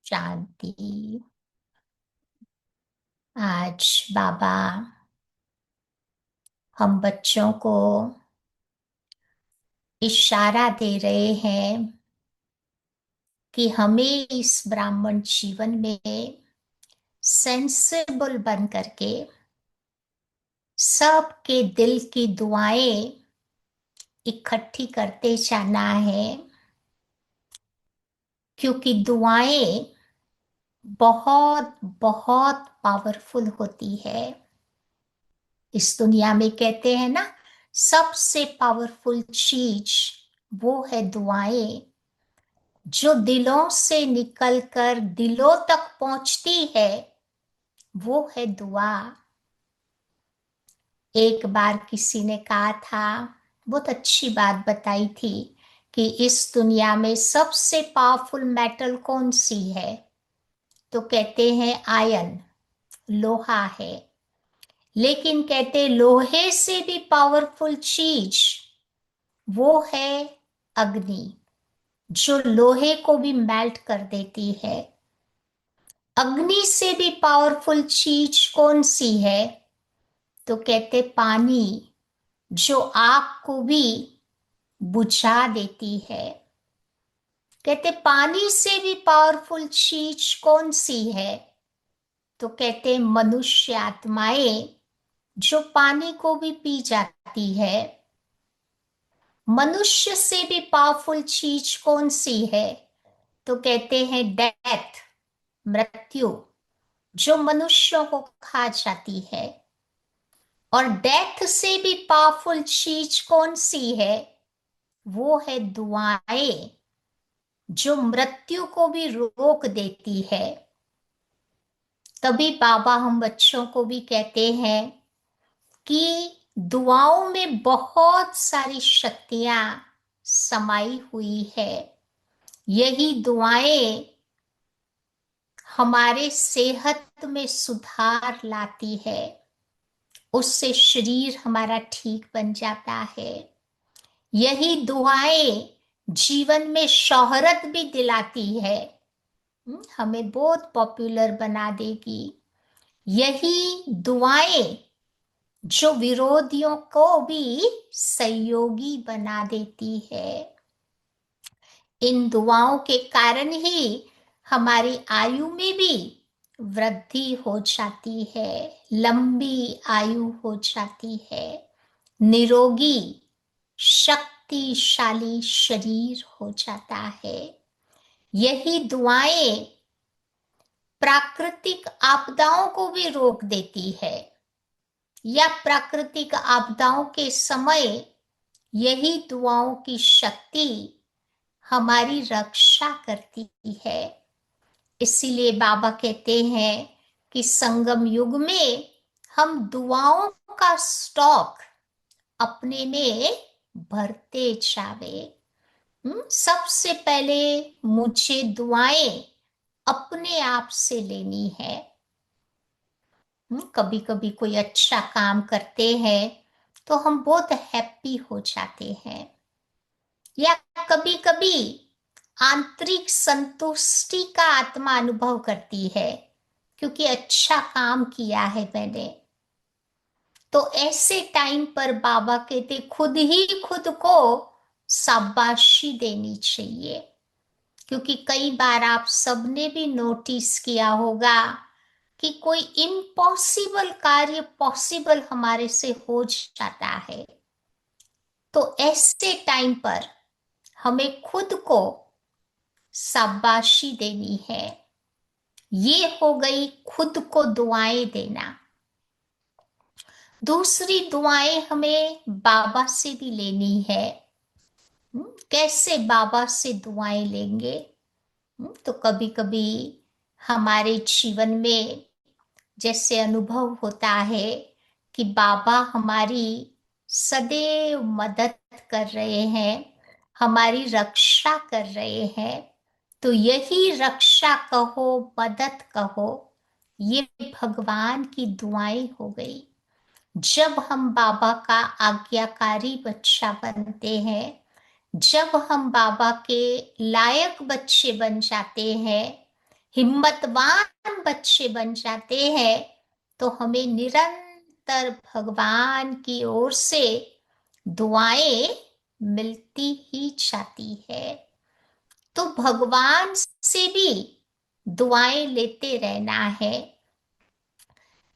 शांति। आज बाबा हम बच्चों को इशारा दे रहे हैं कि हमें इस ब्राह्मण जीवन में सेंसिबल बन करके सबके दिल की दुआएं इकट्ठी करते जाना है, क्योंकि दुआएं बहुत बहुत पावरफुल होती है। इस दुनिया में कहते हैं ना, सबसे पावरफुल चीज वो है दुआएं, जो दिलों से निकलकर दिलों तक पहुंचती है, वो है दुआ। एक बार किसी ने कहा था, बहुत अच्छी बात बताई थी, कि इस दुनिया में सबसे पावरफुल मेटल कौन सी है? तो कहते हैं आयन, लोहा है। लेकिन कहते लोहे से भी पावरफुल चीज वो है अग्नि, जो लोहे को भी मेल्ट कर देती है। अग्नि से भी पावरफुल चीज कौन सी है? तो कहते पानी, जो आग को भी बुझा देती है। कहते पानी से भी पावरफुल चीज कौन सी है? तो कहते मनुष्य आत्माएं, जो पानी को भी पी जाती है। मनुष्य से भी पावरफुल चीज कौन सी है? तो कहते हैं डेथ, मृत्यु, जो मनुष्यों को खा जाती है। और डेथ से भी पावरफुल चीज कौन सी है? वो है दुआएं, जो मृत्यु को भी रोक देती है। तभी बाबा हम बच्चों को भी कहते हैं कि दुआओं में बहुत सारी शक्तियां समाई हुई है। यही दुआएं हमारे सेहत में सुधार लाती है, उससे शरीर हमारा ठीक बन जाता है। यही दुआएं जीवन में शोहरत भी दिलाती है, हमें बहुत पॉपुलर बना देगी। यही दुआएं जो विरोधियों को भी सहयोगी बना देती है। इन दुआओं के कारण ही हमारी आयु में भी वृद्धि हो जाती है, लंबी आयु हो जाती है, निरोगी शक्तिशाली शरीर हो जाता है। यही दुआएं प्राकृतिक आपदाओं को भी रोक देती है, या प्राकृतिक आपदाओं के समय यही दुआओं की शक्ति हमारी रक्षा करती है। इसीलिए बाबा कहते हैं कि संगम युग में हम दुआओं का स्टॉक अपने में भरते जावे। सबसे पहले मुझे दुआएं अपने आप से लेनी है। कभी कभी कोई अच्छा काम करते हैं तो हम बहुत हैप्पी हो जाते हैं, या कभी कभी आंतरिक संतुष्टि का आत्मा अनुभव करती है, क्योंकि अच्छा काम किया है मैंने। तो ऐसे टाइम पर बाबा कहते खुद ही खुद को शाबाशी देनी चाहिए। क्योंकि कई बार आप सबने भी नोटिस किया होगा कि कोई इम्पॉसिबल कार्य पॉसिबल हमारे से हो जाता है। तो ऐसे टाइम पर हमें खुद को शाबाशी देनी है। ये हो गई खुद को दुआएं देना। दूसरी दुआएं हमें बाबा से भी लेनी है। कैसे बाबा से दुआएं लेंगे? तो कभी कभी हमारे जीवन में जैसे अनुभव होता है कि बाबा हमारी सदैव मदद कर रहे हैं, हमारी रक्षा कर रहे हैं। तो यही रक्षा कहो, मदद कहो, ये भगवान की दुआएं हो गई। जब हम बाबा का आज्ञाकारी बच्चा बनते हैं, जब हम बाबा के लायक बच्चे बन जाते हैं, हिम्मतवान बच्चे बन जाते हैं, तो हमें निरंतर भगवान की ओर से दुआएं मिलती ही जाती है। तो भगवान से भी दुआएं लेते रहना है।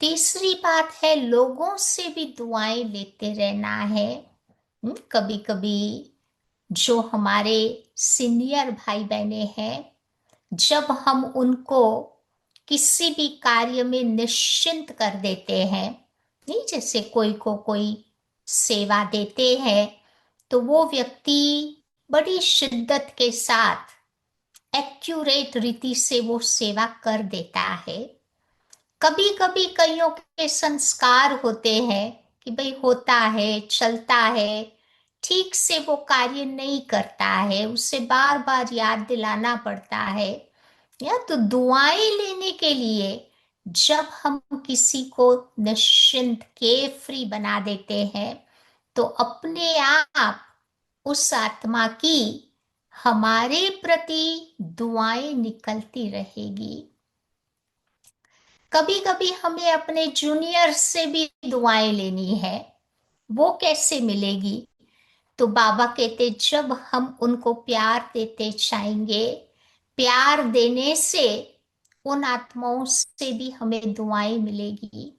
तीसरी बात है, लोगों से भी दुआएं लेते रहना है। कभी कभी जो हमारे सीनियर भाई बहने हैं, जब हम उनको किसी भी कार्य में निश्चिंत कर देते हैं, नहीं, जैसे कोई को कोई सेवा देते हैं, तो वो व्यक्ति बड़ी शिद्दत के साथ एक्यूरेट रीति से वो सेवा कर देता है। कभी कभी कईयों के संस्कार होते हैं कि भाई होता है, चलता है, ठीक से वो कार्य नहीं करता है, उसे बार बार याद दिलाना पड़ता है। या तो दुआएं लेने के लिए जब हम किसी को निश्चिंत के फ्री बना देते हैं, तो अपने आप उस आत्मा की हमारे प्रति दुआएं निकलती रहेगी। कभी कभी हमें अपने जूनियर से भी दुआएं लेनी है। वो कैसे मिलेगी? तो बाबा कहते, जब हम उनको प्यार देते जाएंगे, प्यार देने से उन आत्माओं से भी हमें दुआएं मिलेगी।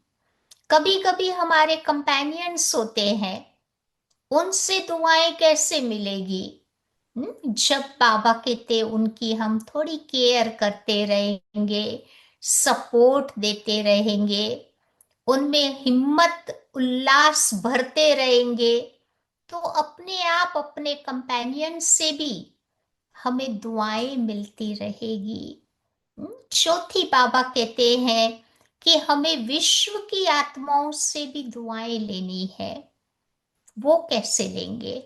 कभी कभी हमारे कंपेनियंस होते हैं, उनसे दुआएं कैसे मिलेगी? जब बाबा कहते उनकी हम थोड़ी केयर करते रहेंगे, सपोर्ट देते रहेंगे, उनमें हिम्मत उल्लास भरते रहेंगे, तो अपने आप अपने कंपेनियन से भी हमें दुआएं मिलती रहेगी। चौथी बाबा कहते हैं कि हमें विश्व की आत्माओं से भी दुआएं लेनी है। वो कैसे लेंगे?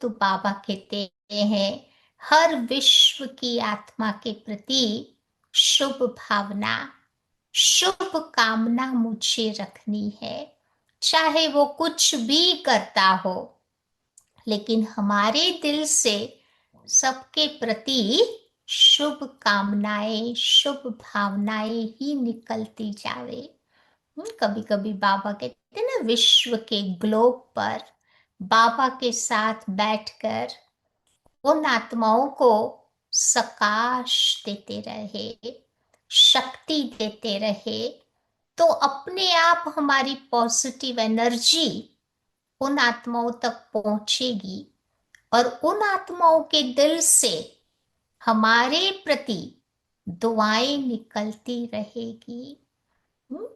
तो बाबा कहते हैं, हर विश्व की आत्मा के प्रति शुभ भावना, शुभ कामना मुझे रखनी है। चाहे वो कुछ भी करता हो, लेकिन हमारे दिल से सबके प्रति शुभ कामनाएं, शुभ भावनाएं ही निकलती जावे। कभी कभी बाबा कहते हैं ना, विश्व के ग्लोब पर बाबा के साथ बैठकर उन आत्माओं को सकाश देते रहे, शक्ति देते रहे, तो अपने आप हमारी पॉजिटिव एनर्जी उन आत्माओं तक पहुंचेगी और उन आत्माओं के दिल से हमारे प्रति दुआएं निकलती रहेगी।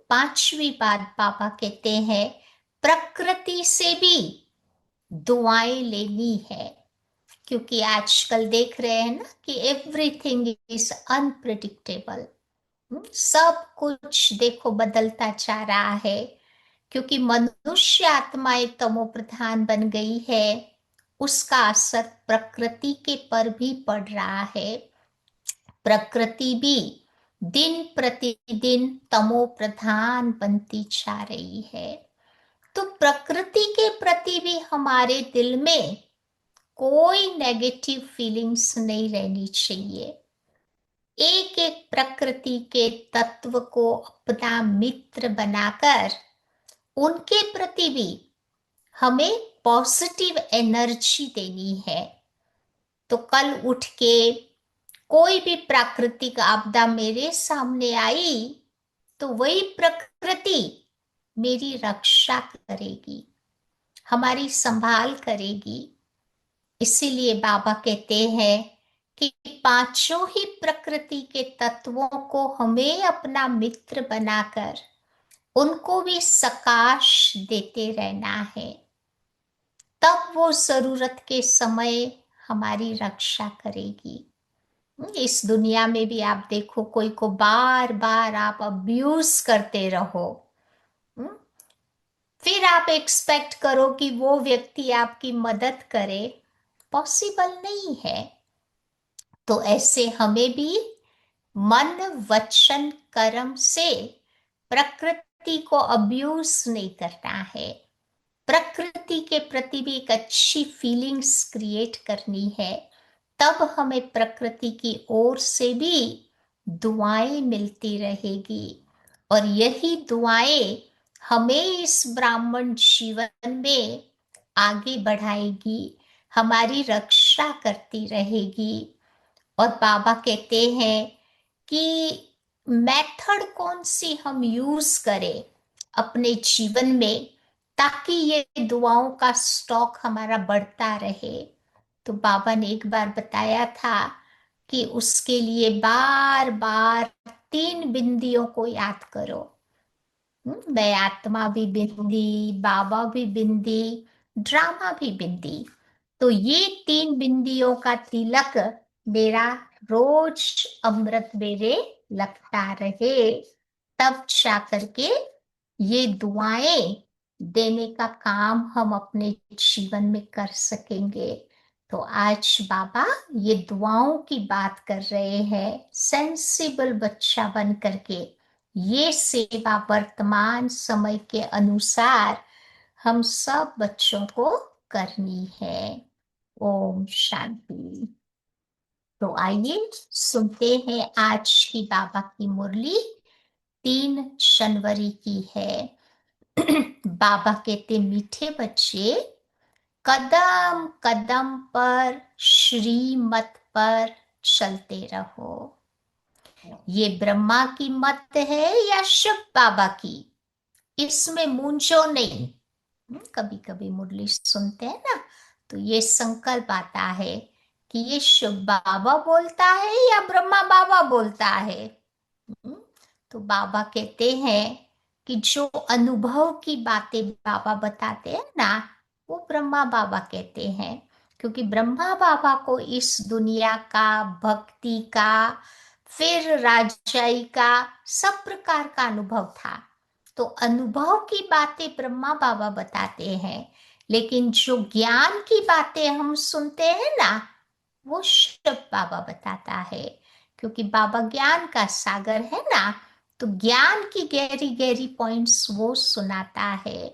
पांचवी बात बाबा कहते हैं, प्रकृति से भी दुआएं लेनी है। क्योंकि आजकल देख रहे हैं ना कि एवरीथिंग इज अनप्रिडिक्टेबल। सब कुछ देखो बदलता जा रहा है, क्योंकि मनुष्य आत्मा एक तमो प्रधान बन गई है। उसका असर प्रकृति के पर भी पड़ रहा है। प्रकृति भी दिन प्रतिदिन तमो प्रधान बनती जा रही है। तो प्रकृति के प्रति भी हमारे दिल में कोई नेगेटिव फीलिंग्स नहीं रहनी चाहिए। एक एक प्रकृति के तत्व को अपना मित्र बनाकर उनके प्रति भी हमें पॉजिटिव एनर्जी देनी है। तो कल उठ के कोई भी प्राकृतिक आपदा मेरे सामने आई, तो वही प्रकृति मेरी रक्षा करेगी, हमारी संभाल करेगी। इसीलिए बाबा कहते हैं कि पांचों ही प्रकृति के तत्वों को हमें अपना मित्र बनाकर उनको भी सकाश देते रहना है। तब वो जरूरत के समय हमारी रक्षा करेगी। इस दुनिया में भी आप देखो, कोई को बार बार आप अब्यूज करते रहो, फिर आप एक्सपेक्ट करो कि वो व्यक्ति आपकी मदद करे, पॉसिबल नहीं है। तो ऐसे हमें भी मन वचन कर्म से प्रकृति को अब्यूज नहीं करना है। प्रकृति के प्रति भी एक अच्छी फीलिंग्स क्रिएट करनी है। तब हमें प्रकृति की ओर से भी दुआएं मिलती रहेगी, और यही दुआएं हमें इस ब्राह्मण जीवन में आगे बढ़ाएगी, हमारी रक्षा करती रहेगी। और बाबा कहते हैं कि मेथड कौन सी हम यूज करें अपने जीवन में, ताकि ये दुआओं का स्टॉक हमारा बढ़ता रहे। तो बाबा ने एक बार बताया था कि उसके लिए बार बार 3 बिंदियों को याद करो। मैं आत्मा भी बिंदी, बाबा भी बिंदी, ड्रामा भी बिंदी। तो ये 3 बिंदियों का तिलक मेरा रोज अमृत वेले लगता रहे, तब जा करके ये दुआएं देने का काम हम अपने जीवन में कर सकेंगे। तो आज बाबा ये दुआओं की बात कर रहे हैं, सेंसिबल बच्चा बन करके ये सेवा वर्तमान समय के अनुसार हम सब बच्चों को करनी है। ओम शांति। तो आइए सुनते हैं आज की बाबा की मुरली, 3 जनवरी की है। बाबा कहते, मीठे बच्चे, कदम कदम पर श्रीमत पर चलते रहो। ये ब्रह्मा की मत है या शिव बाबा की, इसमें मूंझो नहीं। कभी कभी मुरली सुनते हैं ना, तो ये संकल्प आता है कि ये शिव बाबा बोलता है या ब्रह्मा बाबा बोलता है। हम्म, तो बाबा कहते हैं कि जो अनुभव की बातें बाबा बताते हैं ना, वो ब्रह्मा बाबा कहते हैं। क्योंकि ब्रह्मा बाबा को इस दुनिया का, भक्ति का, फिर राजाई का, सब प्रकार का अनुभव था। तो अनुभव की बातें ब्रह्मा बाबा बताते हैं, लेकिन जो ज्ञान की बातें हम सुनते हैं ना, वो शिव बाबा बताता है। क्योंकि बाबा ज्ञान का सागर है ना, तो ज्ञान की गहरी गहरी पॉइंट्स वो सुनाता है।